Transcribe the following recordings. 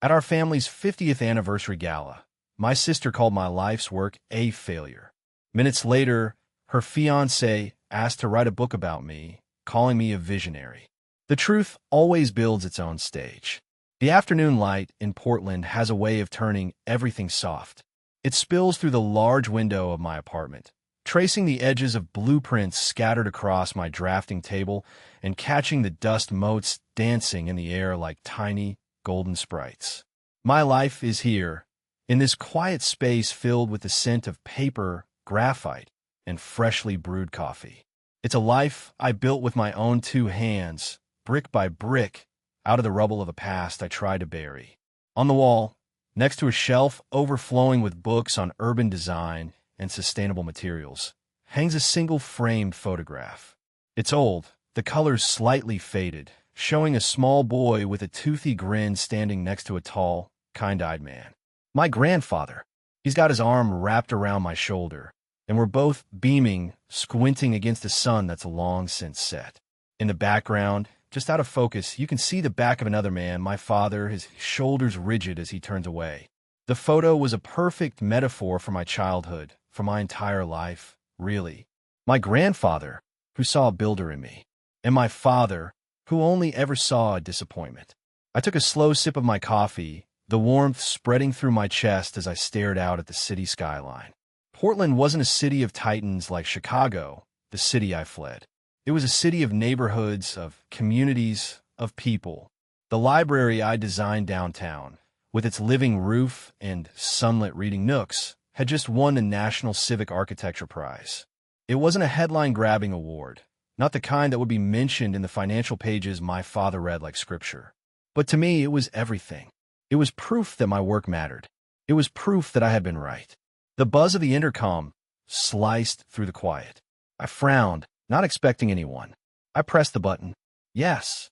At our family's 50th anniversary gala, my sister called my life's work a failure. Minutes later, her fiancé asked to write a book about me, calling me a visionary. The truth always builds its own stage. The afternoon light in Portland has a way of turning everything soft. It spills through the large window of my apartment, tracing the edges of blueprints scattered across my drafting table and catching the dust motes dancing in the air like tiny, golden sprites. My life is here, in this quiet space filled with the scent of paper, graphite, and freshly brewed coffee. It's a life I built with my own two hands, brick by brick, out of the rubble of a past I tried to bury. On the wall, next to a shelf overflowing with books on urban design and sustainable materials, hangs a single framed photograph. It's old, the colors slightly faded, showing a small boy with a toothy grin standing next to a tall, kind-eyed man. My grandfather. He's got his arm wrapped around my shoulder, and we're both beaming, squinting against the sun that's long since set. In the background, just out of focus, you can see the back of another man, my father, his shoulders rigid as he turns away. The photo was a perfect metaphor for my childhood, for my entire life, really. My grandfather, who saw a builder in me, and my father, who only ever saw a disappointment. I took a slow sip of my coffee, the warmth spreading through my chest as I stared out at the city skyline. Portland wasn't a city of titans like Chicago, the city I fled. It was a city of neighborhoods, of communities, of people. The library I designed downtown, with its living roof and sunlit reading nooks, had just won the National Civic Architecture Prize. It wasn't a headline-grabbing award, not the kind that would be mentioned in the financial pages my father read like scripture. But to me, it was everything. It was proof that my work mattered. It was proof that I had been right. The buzz of the intercom sliced through the quiet. I frowned, not expecting anyone. I pressed the button. Yes.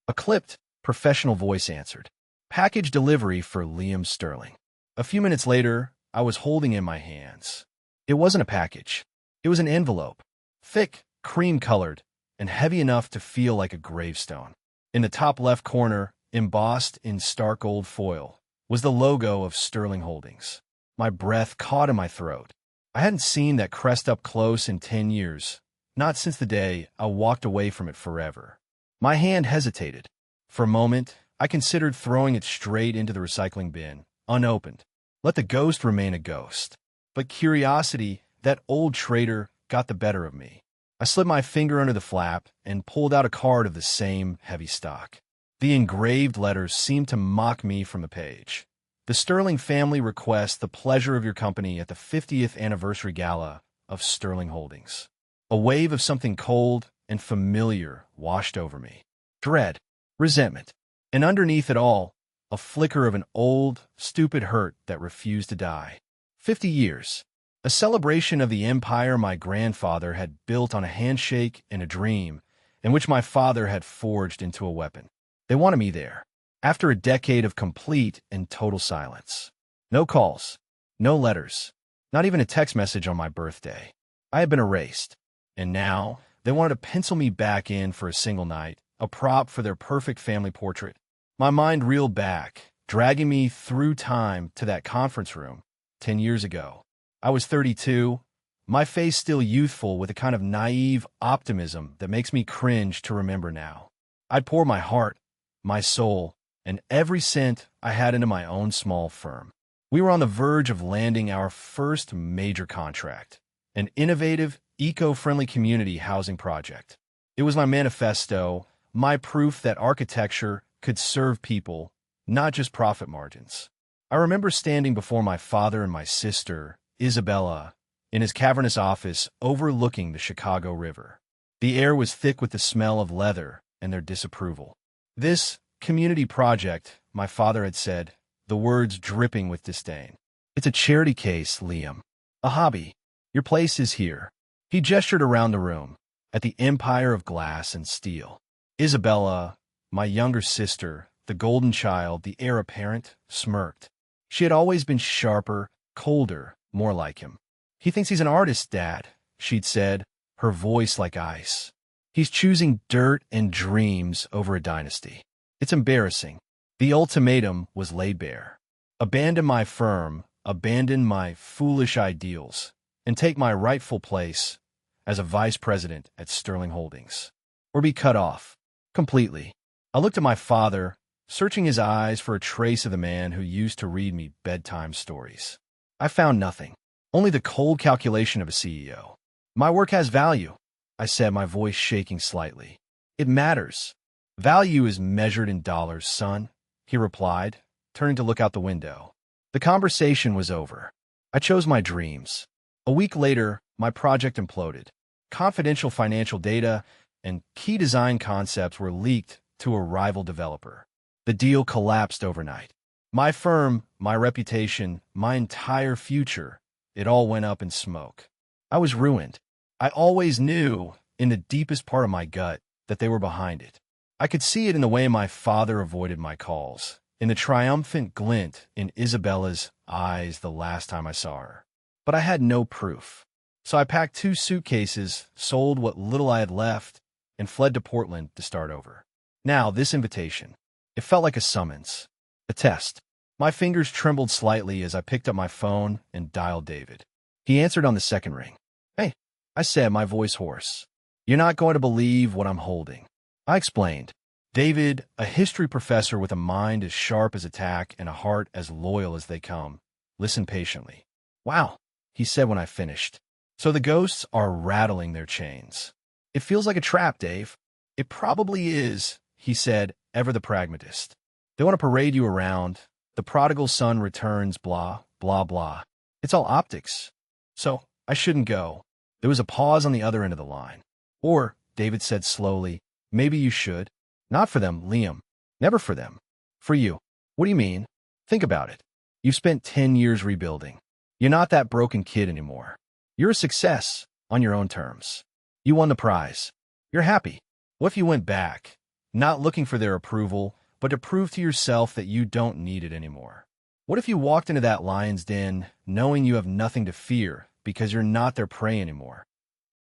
A clipped, professional voice answered. Package delivery for Liam Sterling. A few minutes later, I was holding in my hands. It wasn't a package. It was an envelope. Thick, cream-colored, and heavy enough to feel like a gravestone. In the top left corner, embossed in stark gold foil, was the logo of Sterling Holdings. My breath caught in my throat. I hadn't seen that crest up close in 10 years, not since the day I walked away from it forever. My hand hesitated. For a moment, I considered throwing it straight into the recycling bin, unopened. Let the ghost remain a ghost. But curiosity, that old traitor, got the better of me. I slid my finger under the flap and pulled out a card of the same heavy stock. The engraved letters seemed to mock me from the page. The Sterling family requests the pleasure of your company at the 50th anniversary gala of Sterling Holdings. A wave of something cold and familiar washed over me. Dread, resentment, and underneath it all, a flicker of an old, stupid hurt that refused to die. 50 years. A celebration of the empire my grandfather had built on a handshake and a dream, in which my father had forged into a weapon. They wanted me there, after a decade of complete and total silence. No calls, no letters, not even a text message on my birthday. I had been erased, and now they wanted to pencil me back in for a single night, a prop for their perfect family portrait. My mind reeled back, dragging me through time to that conference room 10 years ago. I was 32, my face still youthful with a kind of naive optimism that makes me cringe to remember now. I'd pour my heart, my soul, and every cent I had into my own small firm. We were on the verge of landing our first major contract, an innovative, eco-friendly community housing project. It was my manifesto, my proof that architecture could serve people, not just profit margins. I remember standing before my father and my sister, Isabella, in his cavernous office overlooking the Chicago River. The air was thick with the smell of leather and their disapproval. This community project, my father had said, the words dripping with disdain. It's a charity case, Liam. A hobby. Your place is here. He gestured around the room, at the empire of glass and steel. Isabella, my younger sister, the golden child, the heir apparent, smirked. She had always been sharper, colder, more like him. He thinks he's an artist, Dad, she'd said, her voice like ice. He's choosing dirt and dreams over a dynasty. It's embarrassing. The ultimatum was laid bare. Abandon my firm, abandon my foolish ideals, and take my rightful place as a vice president at Sterling Holdings, or be cut off completely. I looked at my father, searching his eyes for a trace of the man who used to read me bedtime stories. I found nothing, only the cold calculation of a CEO. My work has value, I said, my voice shaking slightly. It matters. Value is measured in dollars, son, he replied, turning to look out the window. The conversation was over. I chose my dreams. A week later, my project imploded. Confidential financial data and key design concepts were leaked to a rival developer. The deal collapsed overnight. My firm, my reputation, my entire future, it all went up in smoke. I was ruined. I always knew, in the deepest part of my gut, that they were behind it. I could see it in the way my father avoided my calls, in the triumphant glint in Isabella's eyes the last time I saw her. But I had no proof. So I packed 2 suitcases, sold what little I had left, and fled to Portland to start over. Now, this invitation, it felt like a summons, a test. My fingers trembled slightly as I picked up my phone and dialed David. He answered on the second ring. "Hey," I said, my voice hoarse. "You're not going to believe what I'm holding." I explained. David, a history professor with a mind as sharp as a tack and a heart as loyal as they come, listened patiently. "Wow," he said when I finished. "So the ghosts are rattling their chains. It feels like a trap, Dave." "It probably is," he said, ever the pragmatist. "They want to parade you around. The prodigal son returns, blah, blah, blah. It's all optics. So I shouldn't go." There was a pause on the other end of the line. "Or," David said slowly, "maybe you should. Not for them, Liam. Never for them. For you." "What do you mean?" "Think about it. You've spent 10 years rebuilding. You're not that broken kid anymore. You're a success on your own terms. You won the prize. You're happy. What if you went back, not looking for their approval, but to prove to yourself that you don't need it anymore? What if you walked into that lion's den knowing you have nothing to fear because you're not their prey anymore?"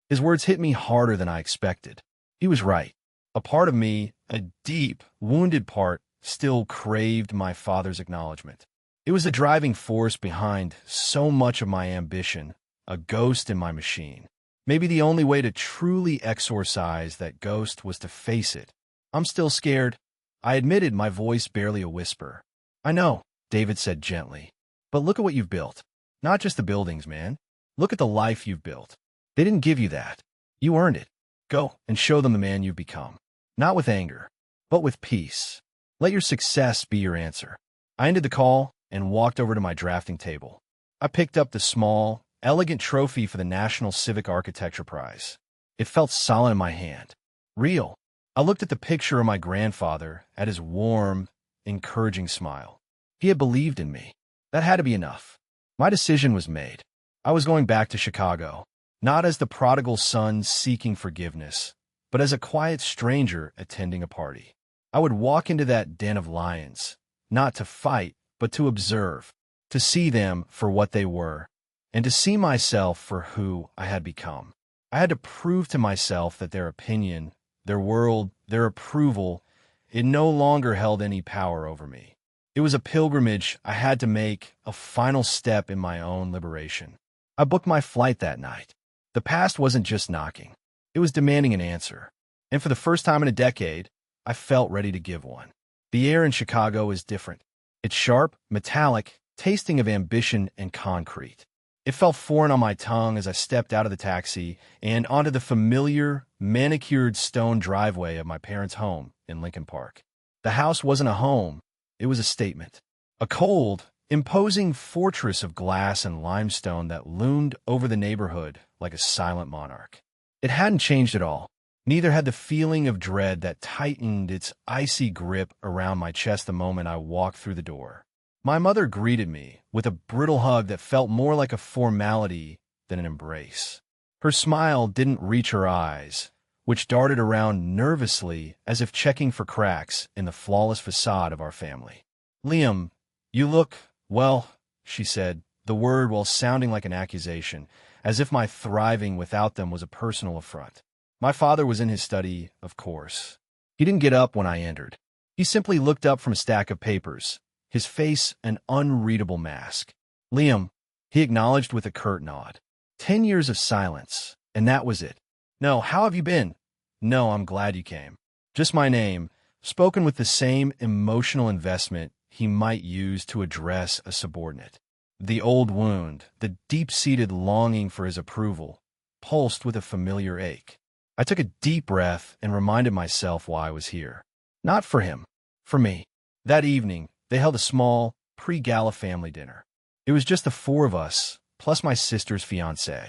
His words hit me harder than I expected. He was right. A part of me, a deep, wounded part, still craved my father's acknowledgement. It was the driving force behind so much of my ambition, a ghost in my machine. Maybe the only way to truly exorcise that ghost was to face it. "I'm still scared," I admitted, my voice barely a whisper. "I know," David said gently. "But look at what you've built. Not just the buildings, man. Look at the life you've built. They didn't give you that. You earned it. Go and show them the man you've become. Not with anger, but with peace. Let your success be your answer." I ended the call and walked over to my drafting table. I picked up the small, elegant trophy for the National Civic Architecture Prize. It felt solid in my hand. Real. I looked at the picture of my grandfather, at his warm, encouraging smile. He had believed in me. That had to be enough. My decision was made. I was going back to Chicago, not as the prodigal son seeking forgiveness, but as a quiet stranger attending a party. I would walk into that den of lions, not to fight, but to observe, to see them for what they were, and to see myself for who I had become. I had to prove to myself that their opinion, their world, their approval, it no longer held any power over me. It was a pilgrimage I had to make, a final step in my own liberation. I booked my flight that night. The past wasn't just knocking. It was demanding an answer. And for the first time in a decade, I felt ready to give one. The air in Chicago is different. It's sharp, metallic, tasting of ambition and concrete. It felt foreign on my tongue as I stepped out of the taxi and onto the familiar, manicured stone driveway of my parents' home in Lincoln Park. The house wasn't a home. It was a statement. A cold, imposing fortress of glass and limestone that loomed over the neighborhood like a silent monarch. It hadn't changed at all. Neither had the feeling of dread that tightened its icy grip around my chest the moment I walked through the door. My mother greeted me with a brittle hug that felt more like a formality than an embrace. Her smile didn't reach her eyes, which darted around nervously as if checking for cracks in the flawless facade of our family. "Liam, you look, well," she said, the word while sounding like an accusation, as if my thriving without them was a personal affront. My father was in his study, of course. He didn't get up when I entered. He simply looked up from a stack of papers, his face an unreadable mask. Liam, he acknowledged with a curt nod. 10 years of silence, and that was it. No, how have you been? No, I'm glad you came. Just my name, spoken with the same emotional investment he might use to address a subordinate. The old wound, the deep-seated longing for his approval, pulsed with a familiar ache. I took a deep breath and reminded myself why I was here. Not for him, for me. That evening, they held a small, pre-gala family dinner. It was just the four of us, plus my sister's fiancé.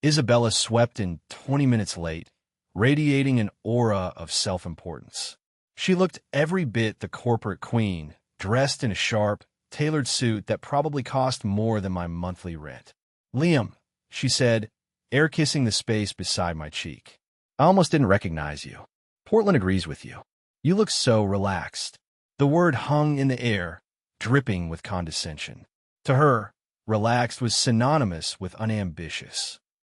Isabella swept in 20 minutes late, radiating an aura of self-importance. She looked every bit the corporate queen, dressed in a sharp, tailored suit that probably cost more than my monthly rent. Liam, she said, air-kissing the space beside my cheek. I almost didn't recognize you. Portland agrees with you. You look so relaxed. The word hung in the air, dripping with condescension. To her, relaxed was synonymous with unambitious.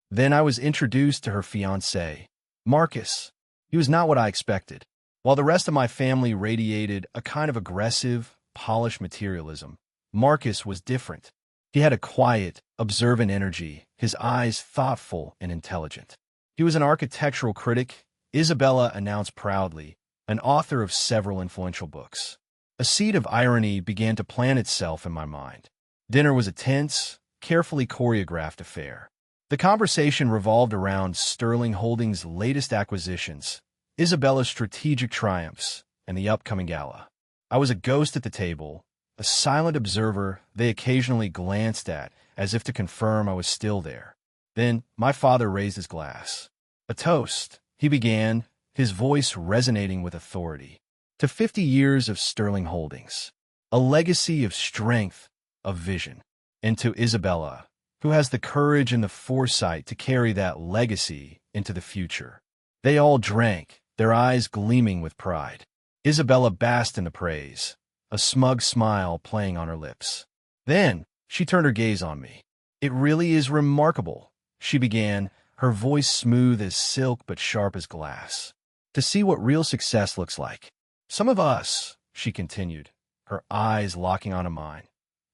Then I was introduced to her fiancé, Marcus. He was not what I expected. While the rest of my family radiated a kind of aggressive, polished materialism, Marcus was different. He had a quiet, observant energy, his eyes thoughtful and intelligent. He was an architectural critic, Isabella announced proudly, an author of several influential books. A seed of irony began to plant itself in my mind. Dinner was a tense, carefully choreographed affair. The conversation revolved around Sterling Holdings' latest acquisitions, Isabella's strategic triumphs, and the upcoming gala. I was a ghost at the table, a silent observer they occasionally glanced at as if to confirm I was still there. Then my father raised his glass. A toast, he began, his voice resonating with authority. To 50 years of Sterling Holdings, a legacy of strength, of vision. And to Isabella, who has the courage and the foresight to carry that legacy into the future. They all drank, their eyes gleaming with pride. Isabella basked in the praise, a smug smile playing on her lips. Then she turned her gaze on me. It really is remarkable, she began, her voice smooth as silk but sharp as glass. To see what real success looks like. Some of us, she continued, her eyes locking onto mine,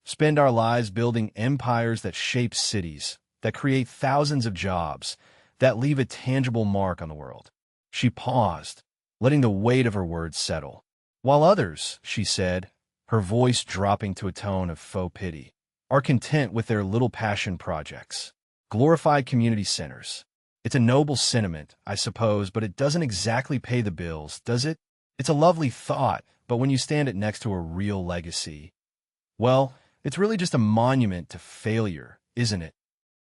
spend our lives building empires that shape cities, that create thousands of jobs, that leave a tangible mark on the world. She paused, letting the weight of her words settle. While others, she said, her voice dropping to a tone of faux pity, are content with their little passion projects, glorified community centers. It's a noble sentiment, I suppose, but it doesn't exactly pay the bills, does it? It's a lovely thought, but when you stand it next to a real legacy, well, it's really just a monument to failure, isn't it?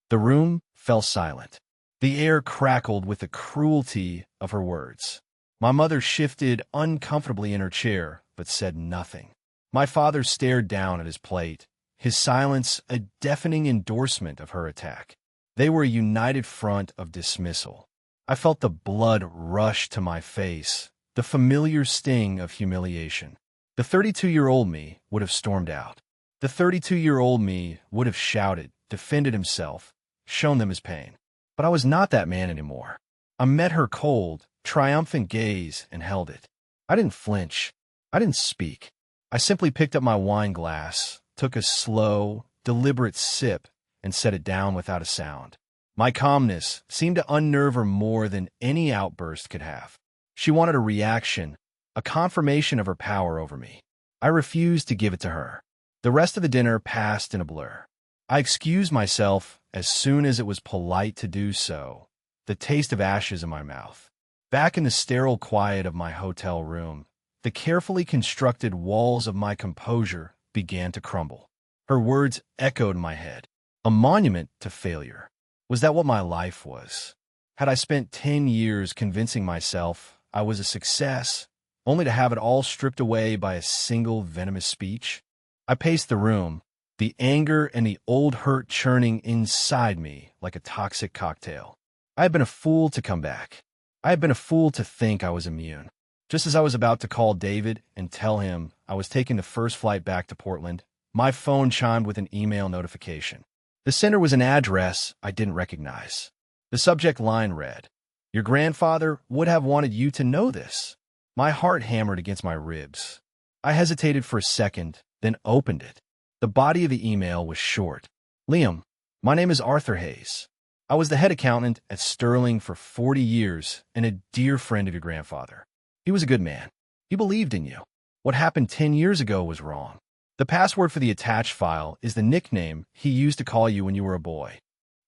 The room fell silent. The air crackled with the cruelty of her words. My mother shifted uncomfortably in her chair, but said nothing. My father stared down at his plate, his silence a deafening endorsement of her attack. They were a united front of dismissal. I felt the blood rush to my face, the familiar sting of humiliation. The 32-year-old me would have stormed out. The 32-year-old me would have shouted, defended himself, shown them his pain. But I was not that man anymore. I met her cold, triumphant gaze and held it. I didn't flinch. I didn't speak. I simply picked up my wine glass, took a slow, deliberate sip, and set it down without a sound. My calmness seemed to unnerve her more than any outburst could have. She wanted a reaction, a confirmation of her power over me. I refused to give it to her. The rest of the dinner passed in a blur. I excused myself as soon as it was polite to do so, the taste of ashes in my mouth. Back in the sterile quiet of my hotel room, the carefully constructed walls of my composure began to crumble. Her words echoed in my head. A monument to failure. Was that what my life was? Had I spent 10 years convincing myself I was a success, only to have it all stripped away by a single venomous speech? I paced the room, the anger and the old hurt churning inside me like a toxic cocktail. I had been a fool to come back. I had been a fool to think I was immune. Just as I was about to call David and tell him I was taking the first flight back to Portland, my phone chimed with an email notification. The sender was an address I didn't recognize. The subject line read, "Your grandfather would have wanted you to know this." My heart hammered against my ribs. I hesitated for a second, then opened it. The body of the email was short. Liam, my name is Arthur Hayes. I was the head accountant at Sterling for 40 years and a dear friend of your grandfather. He was a good man. He believed in you. What happened 10 years ago was wrong. The password for the attached file is the nickname he used to call you when you were a boy.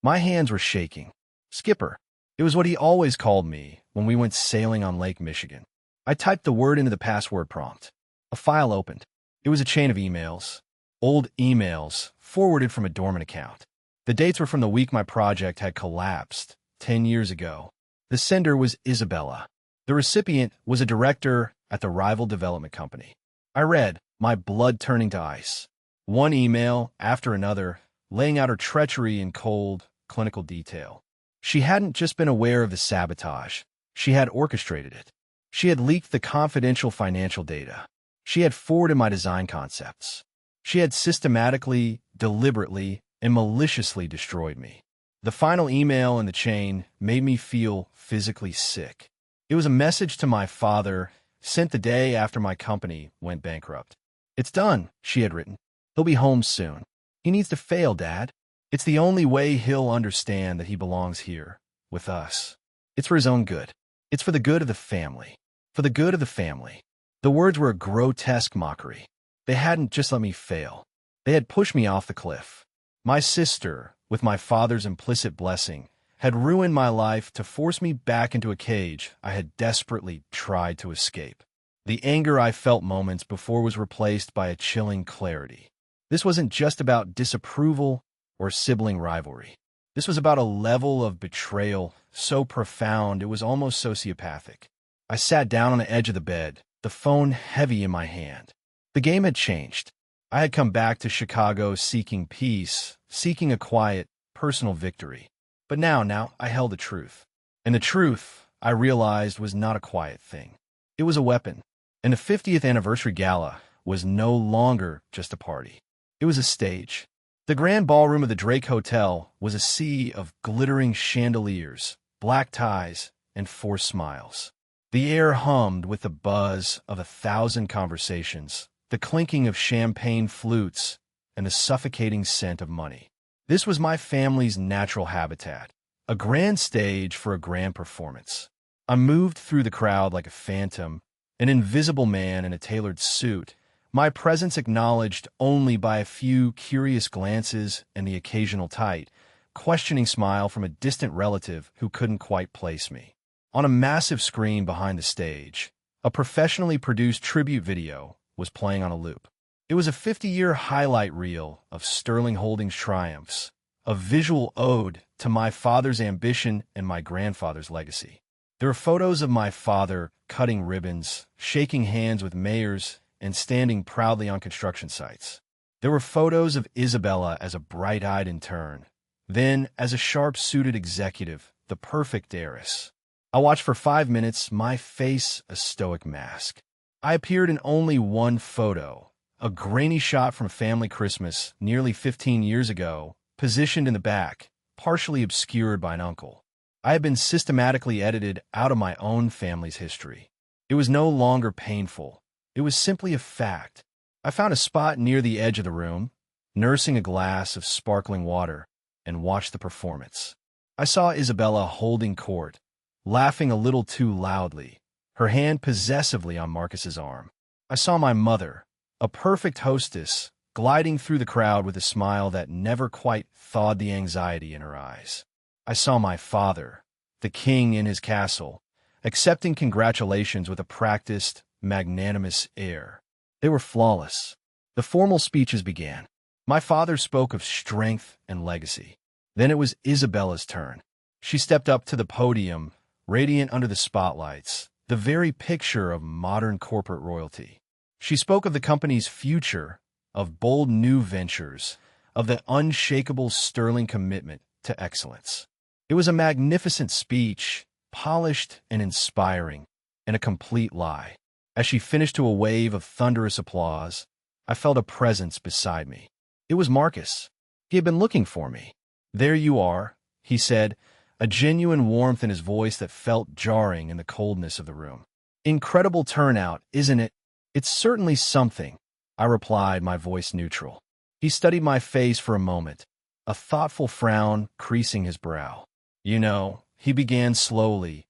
My hands were shaking. Skipper. It was what he always called me when we went sailing on Lake Michigan. I typed the word into the password prompt. A file opened. It was a chain of emails. Old emails forwarded from a dormant account. The dates were from the week my project had collapsed, 10 years ago. The sender was Isabella. The recipient was a director at the rival development company. I read, my blood turning to ice. One email after another, laying out her treachery in cold, clinical detail. She hadn't just been aware of the sabotage. She had orchestrated it. She had leaked the confidential financial data. She had forwarded my design concepts. She had systematically, deliberately, and maliciously destroyed me. The final email in the chain made me feel physically sick. It was a message to my father, sent the day after my company went bankrupt. It's done, she had written. He'll be home soon. He needs to fail, Dad. It's the only way he'll understand that he belongs here, with us. It's for his own good. It's for the good of the family. For the good of the family. The words were a grotesque mockery. They hadn't just let me fail. They had pushed me off the cliff. My sister, with my father's implicit blessing, had ruined my life to force me back into a cage I had desperately tried to escape. The anger I felt moments before was replaced by a chilling clarity. This wasn't just about disapproval or sibling rivalry. This was about a level of betrayal so profound it was almost sociopathic. I sat down on the edge of the bed, the phone heavy in my hand. The game had changed. I had come back to Chicago seeking peace, seeking a quiet, personal victory. But now I held the truth. And the truth, I realized, was not a quiet thing. It was a weapon. And the 50th anniversary gala was no longer just a party. It was a stage. The grand ballroom of the Drake Hotel was a sea of glittering chandeliers, black ties, and forced smiles. The air hummed with the buzz of 1,000 conversations, the clinking of champagne flutes, and the suffocating scent of money. This was my family's natural habitat, a grand stage for a grand performance. I moved through the crowd like a phantom, an invisible man in a tailored suit, my presence acknowledged only by a few curious glances and the occasional tight, questioning smile from a distant relative who couldn't quite place me. On a massive screen behind the stage, a professionally produced tribute video was playing on a loop. It was a 50-year highlight reel of Sterling Holdings' triumphs, a visual ode to my father's ambition and my grandfather's legacy. There were photos of my father cutting ribbons, shaking hands with mayors, and standing proudly on construction sites. There were photos of Isabella as a bright-eyed intern, then as a sharp-suited executive, the perfect heiress. I watched for 5 minutes, my face a stoic mask. I appeared in only one photo, a grainy shot from family Christmas nearly 15 years ago, positioned in the back, partially obscured by an uncle. I had been systematically edited out of my own family's history. It was no longer painful. It was simply a fact. I found a spot near the edge of the room, nursing a glass of sparkling water, and watched the performance. I saw Isabella holding court, laughing a little too loudly, her hand possessively on Marcus's arm. I saw my mother, a perfect hostess, gliding through the crowd with a smile that never quite thawed the anxiety in her eyes. I saw my father, the king in his castle, accepting congratulations with a practiced, magnanimous air. They were flawless. The formal speeches began. My father spoke of strength and legacy. Then it was Isabella's turn. She stepped up to the podium, radiant under the spotlights, the very picture of modern corporate royalty. She spoke of the company's future, of bold new ventures, of the unshakable Sterling commitment to excellence. It was a magnificent speech, polished and inspiring, and a complete lie. As she finished to a wave of thunderous applause, I felt a presence beside me. It was Marcus. He had been looking for me. "There you are," he said, a genuine warmth in his voice that felt jarring in the coldness of the room. Incredible turnout, isn't it? It's certainly something, I replied, my voice neutral. He studied my face for a moment, a thoughtful frown creasing his brow. You know, he began slowly.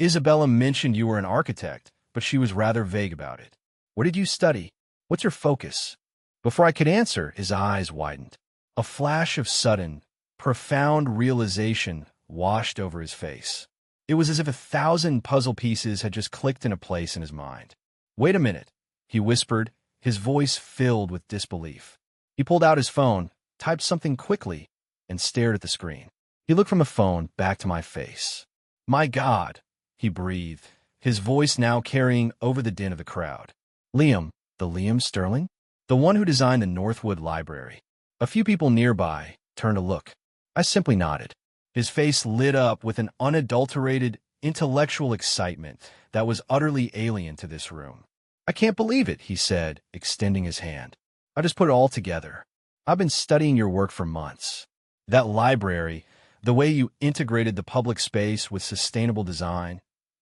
Isabella mentioned you were an architect, but she was rather vague about it. What did you study? What's your focus? Before I could answer, his eyes widened. A flash of sudden, profound realization washed over his face. It was as if 1,000 puzzle pieces had just clicked into place in his mind. Wait a minute, he whispered, his voice filled with disbelief. He pulled out his phone, typed something quickly, and stared at the screen. He looked from the phone back to my face. My God, he breathed, his voice now carrying over the din of the crowd. Liam, the Liam Sterling? The one who designed the Northwood Library. A few people nearby turned to look. I simply nodded. His face lit up with an unadulterated, intellectual excitement that was utterly alien to this room. I can't believe it, he said, extending his hand. I just put it all together. I've been studying your work for months. That library, the way you integrated the public space with sustainable design,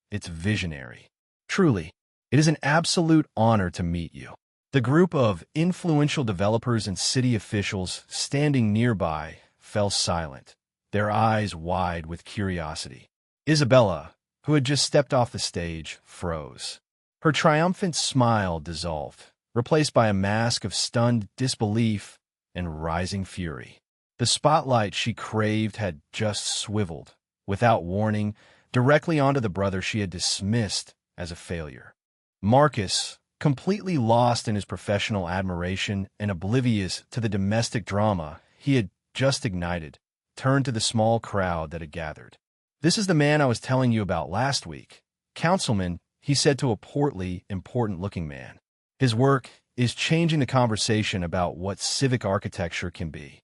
it's visionary. Truly, it is an absolute honor to meet you. The group of influential developers and city officials standing nearby fell silent, their eyes wide with curiosity. Isabella, who had just stepped off the stage, froze. Her triumphant smile dissolved, replaced by a mask of stunned disbelief and rising fury. The spotlight she craved had just swiveled, without warning, directly onto the brother she had dismissed as a failure. Marcus, completely lost in his professional admiration and oblivious to the domestic drama he had just ignited, turned to the small crowd that had gathered. This is the man I was telling you about last week. Councilman, he said to a portly, important-looking man. His work is changing the conversation about what civic architecture can be.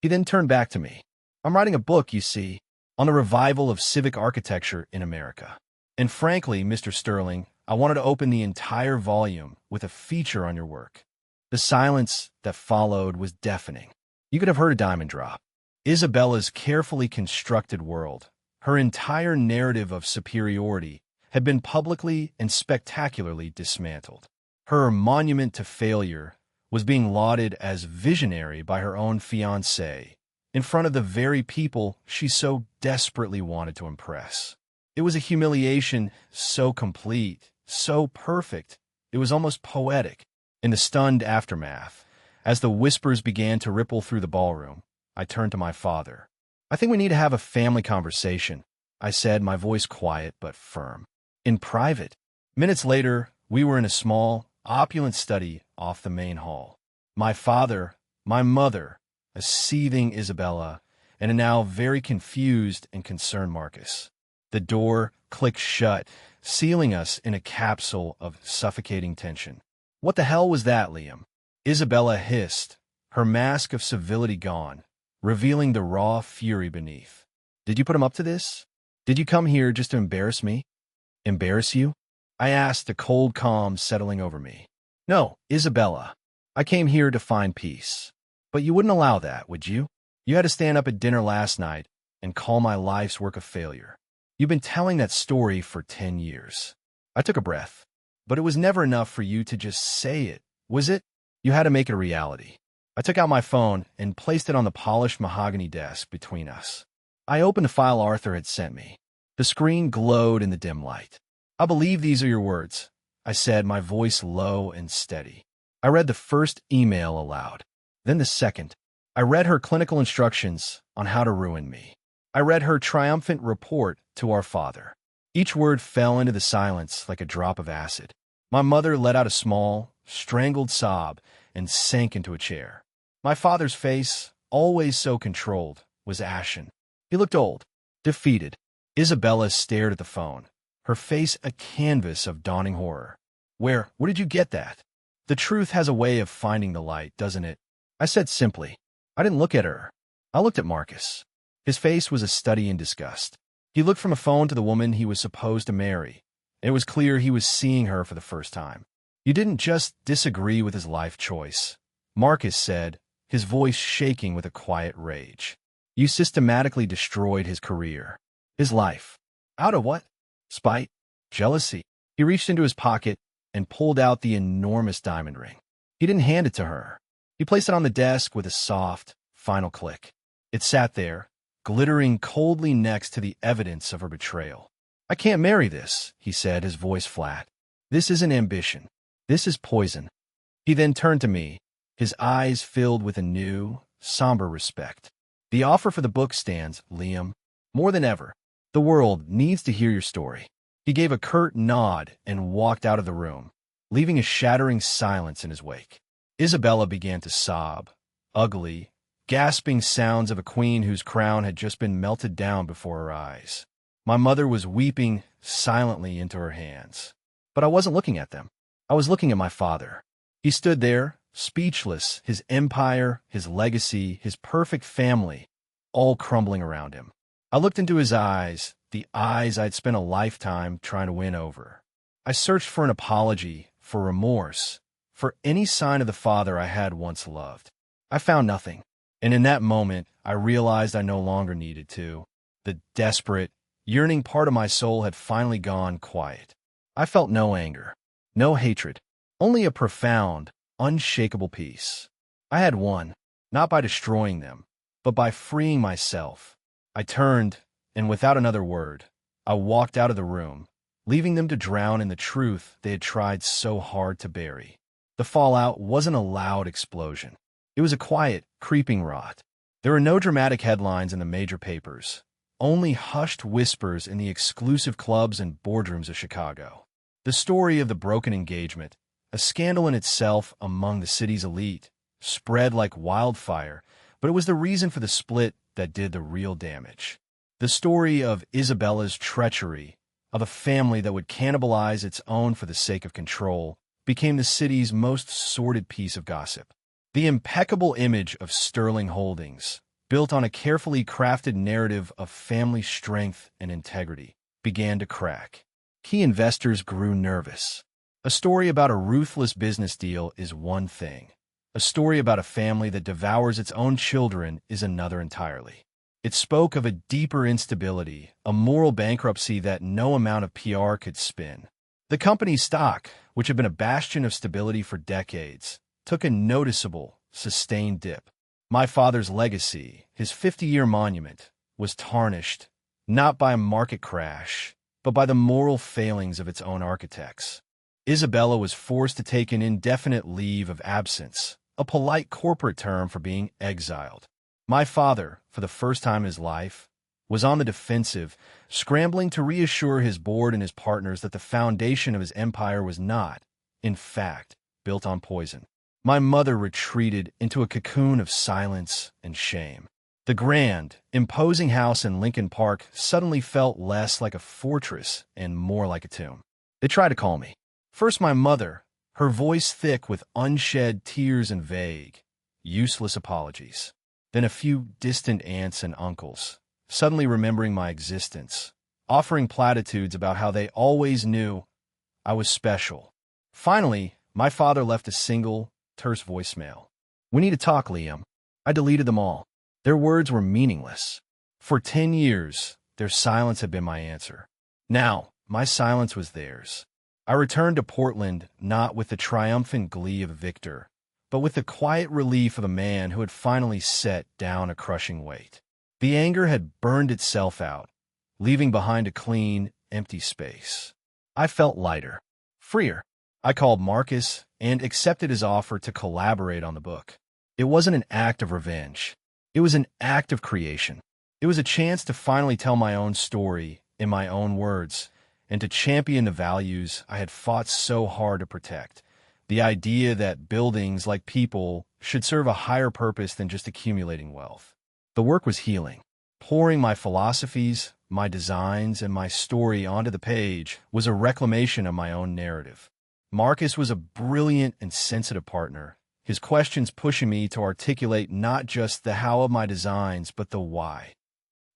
He then turned back to me. I'm writing a book, you see, on the revival of civic architecture in America. And frankly, Mr. Sterling, I wanted to open the entire volume with a feature on your work. The silence that followed was deafening. You could have heard a diamond drop. Isabella's carefully constructed world, her entire narrative of superiority, had been publicly and spectacularly dismantled. Her monument to failure was being lauded as visionary by her own fiancé, in front of the very people she so desperately wanted to impress. It was a humiliation so complete, so perfect, it was almost poetic. In the stunned aftermath, as the whispers began to ripple through the ballroom, I turned to my father. I think we need to have a family conversation, I said, my voice quiet but firm. In private. Minutes later, we were in a small, opulent study off the main hall. My father, my mother, a seething Isabella, and a now very confused and concerned Marcus. The door clicked shut, sealing us in a capsule of suffocating tension. What the hell was that, Liam? Isabella hissed, her mask of civility gone, revealing the raw fury beneath. Did you put him up to this? Did you come here just to embarrass me? Embarrass you? I asked, a cold calm settling over me. No, Isabella. I came here to find peace. But you wouldn't allow that, would you? You had to stand up at dinner last night and call my life's work a failure. You've been telling that story for 10 years. I took a breath. But it was never enough for you to just say it, was it? You had to make it a reality. I took out my phone and placed it on the polished mahogany desk between us. I opened the file Arthur had sent me. The screen glowed in the dim light. I believe these are your words, I said, my voice low and steady. I read the first email aloud, then the second. I read her clinical instructions on how to ruin me. I read her triumphant report to our father. Each word fell into the silence like a drop of acid. My mother let out a small, strangled sob and sank into a chair. My father's face, always so controlled, was ashen. He looked old, defeated. Isabella stared at the phone, her face a canvas of dawning horror. Where did you get that? The truth has a way of finding the light, doesn't it? I said simply. I didn't look at her. I looked at Marcus. His face was a study in disgust. He looked from a phone to the woman he was supposed to marry. It was clear he was seeing her for the first time. You didn't just disagree with his life choice, Marcus said, his voice shaking with a quiet rage. You systematically destroyed his career, his life. Out of what? Spite? Jealousy? He reached into his pocket and pulled out the enormous diamond ring. He didn't hand it to her. He placed it on the desk with a soft, final click. It sat there, glittering coldly next to the evidence of her betrayal. "I can't marry this," he said, his voice flat. "This isn't ambition. This is poison." He then turned to me, his eyes filled with a new, somber respect. "The offer for the book stands, Liam. More than ever, the world needs to hear your story." He gave a curt nod and walked out of the room, leaving a shattering silence in his wake. Isabella began to sob, ugly, gasping sounds of a queen whose crown had just been melted down before her eyes. My mother was weeping silently into her hands. But I wasn't looking at them. I was looking at my father. He stood there, speechless, his empire, his legacy, his perfect family, all crumbling around him. I looked into his eyes, the eyes I'd spent a lifetime trying to win over. I searched for an apology, for remorse, for any sign of the father I had once loved. I found nothing. And in that moment, I realized I no longer needed to. The desperate, yearning part of my soul had finally gone quiet. I felt no anger, no hatred, only a profound, unshakable peace. I had won, not by destroying them, but by freeing myself. I turned, and without another word, I walked out of the room, leaving them to drown in the truth they had tried so hard to bury. The fallout wasn't a loud explosion. It was a quiet, creeping rot. There were no dramatic headlines in the major papers, only hushed whispers in the exclusive clubs and boardrooms of Chicago. The story of the broken engagement, a scandal in itself among the city's elite, spread like wildfire, but it was the reason for the split that did the real damage. The story of Isabella's treachery, of a family that would cannibalize its own for the sake of control, became the city's most sordid piece of gossip. The impeccable image of Sterling Holdings, built on a carefully crafted narrative of family strength and integrity, began to crack. Key investors grew nervous. A story about a ruthless business deal is one thing. A story about a family that devours its own children is another entirely. It spoke of a deeper instability, a moral bankruptcy that no amount of PR could spin. The company's stock, which had been a bastion of stability for decades, took a noticeable, sustained dip. My father's legacy, his 50-year monument, was tarnished, not by a market crash, but by the moral failings of its own architects. Isabella was forced to take an indefinite leave of absence, a polite corporate term for being exiled. My father, for the first time in his life, was on the defensive, scrambling to reassure his board and his partners that the foundation of his empire was not, in fact, built on poison. My mother retreated into a cocoon of silence and shame. The grand, imposing house in Lincoln Park suddenly felt less like a fortress and more like a tomb. They tried to call me. First my mother, her voice thick with unshed tears and vague, useless apologies. Then a few distant aunts and uncles, suddenly remembering my existence, offering platitudes about how they always knew I was special. Finally, my father left a single, terse voicemail. "We need to talk, Liam." I deleted them all. Their words were meaningless. For 10 years, their silence had been my answer. Now, my silence was theirs. I returned to Portland not with the triumphant glee of a victor, but with the quiet relief of a man who had finally set down a crushing weight. The anger had burned itself out, leaving behind a clean, empty space. I felt lighter, freer. I called Marcus and accepted his offer to collaborate on the book. It wasn't an act of revenge. It was an act of creation. It was a chance to finally tell my own story in my own words and to champion the values I had fought so hard to protect. The idea that buildings, like people, should serve a higher purpose than just accumulating wealth. The work was healing. Pouring my philosophies, my designs, and my story onto the page was a reclamation of my own narrative. Marcus was a brilliant and sensitive partner, his questions pushing me to articulate not just the how of my designs, but the why.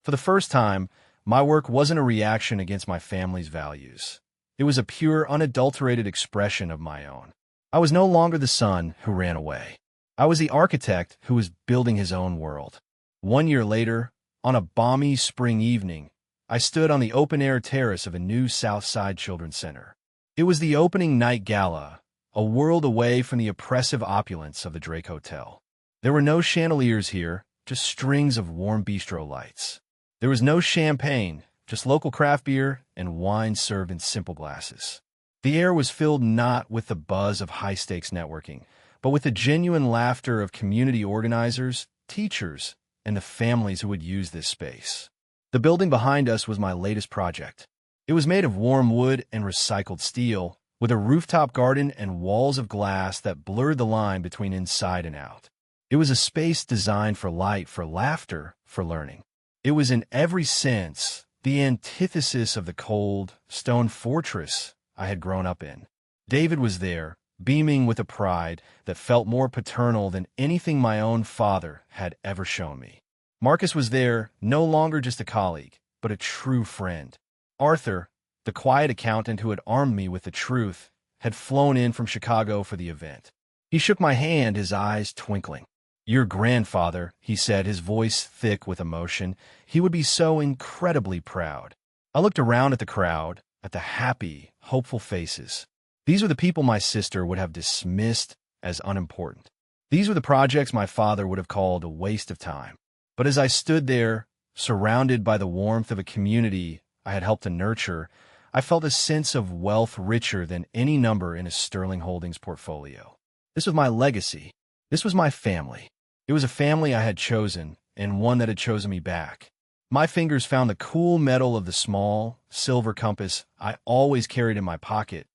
For the first time, my work wasn't a reaction against my family's values. It was a pure, unadulterated expression of my own. I was no longer the son who ran away. I was the architect who was building his own world. 1 year later, on a balmy spring evening, I stood on the open-air terrace of a new South Side Children's Center. It was the opening night gala, a world away from the oppressive opulence of the Drake Hotel. There were no chandeliers here, just strings of warm bistro lights. There was no champagne, just local craft beer and wine served in simple glasses. The air was filled not with the buzz of high-stakes networking, but with the genuine laughter of community organizers, teachers, and the families who would use this space. The building behind us was my latest project. It was made of warm wood and recycled steel, with a rooftop garden and walls of glass that blurred the line between inside and out. It was a space designed for light, for laughter, for learning. It was in every sense the antithesis of the cold, stone fortress I had grown up in. David was there, beaming with a pride that felt more paternal than anything my own father had ever shown me. Marcus was there, no longer just a colleague, but a true friend. Arthur, the quiet accountant who had armed me with the truth, had flown in from Chicago for the event. He shook my hand, his eyes twinkling. "Your grandfather," he said, his voice thick with emotion. "He would be so incredibly proud." I looked around at the crowd, at the happy, hopeful faces. These were the people my sister would have dismissed as unimportant. These were the projects my father would have called a waste of time. But as I stood there, surrounded by the warmth of a community I had helped to nurture, I felt a sense of wealth richer than any number in a Sterling Holdings portfolio. This was my legacy. This was my family. It was a family I had chosen, and one that had chosen me back. My fingers found the cool metal of the small, silver compass I always carried in my pocket,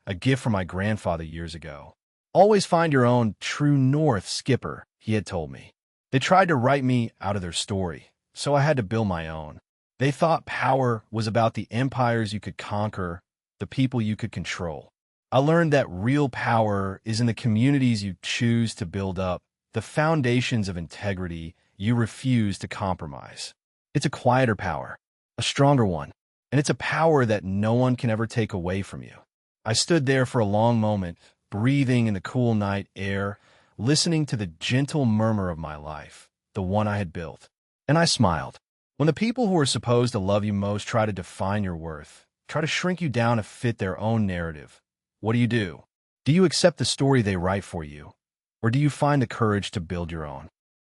a gift from my grandfather years ago. "Always find your own true north, Skipper," he had told me. They tried to write me out of their story, so I had to build my own. They thought power was about the empires you could conquer, the people you could control. I learned that real power is in the communities you choose to build up, the foundations of integrity you refuse to compromise. It's a quieter power, a stronger one, and it's a power that no one can ever take away from you. I stood there for a long moment, breathing in the cool night air, listening to the gentle murmur of my life, the one I had built. And I smiled. When the people who are supposed to love you most try to define your worth, try to shrink you down to fit their own narrative, what do? Do you accept the story they write for you? Or do you find the courage to build your own?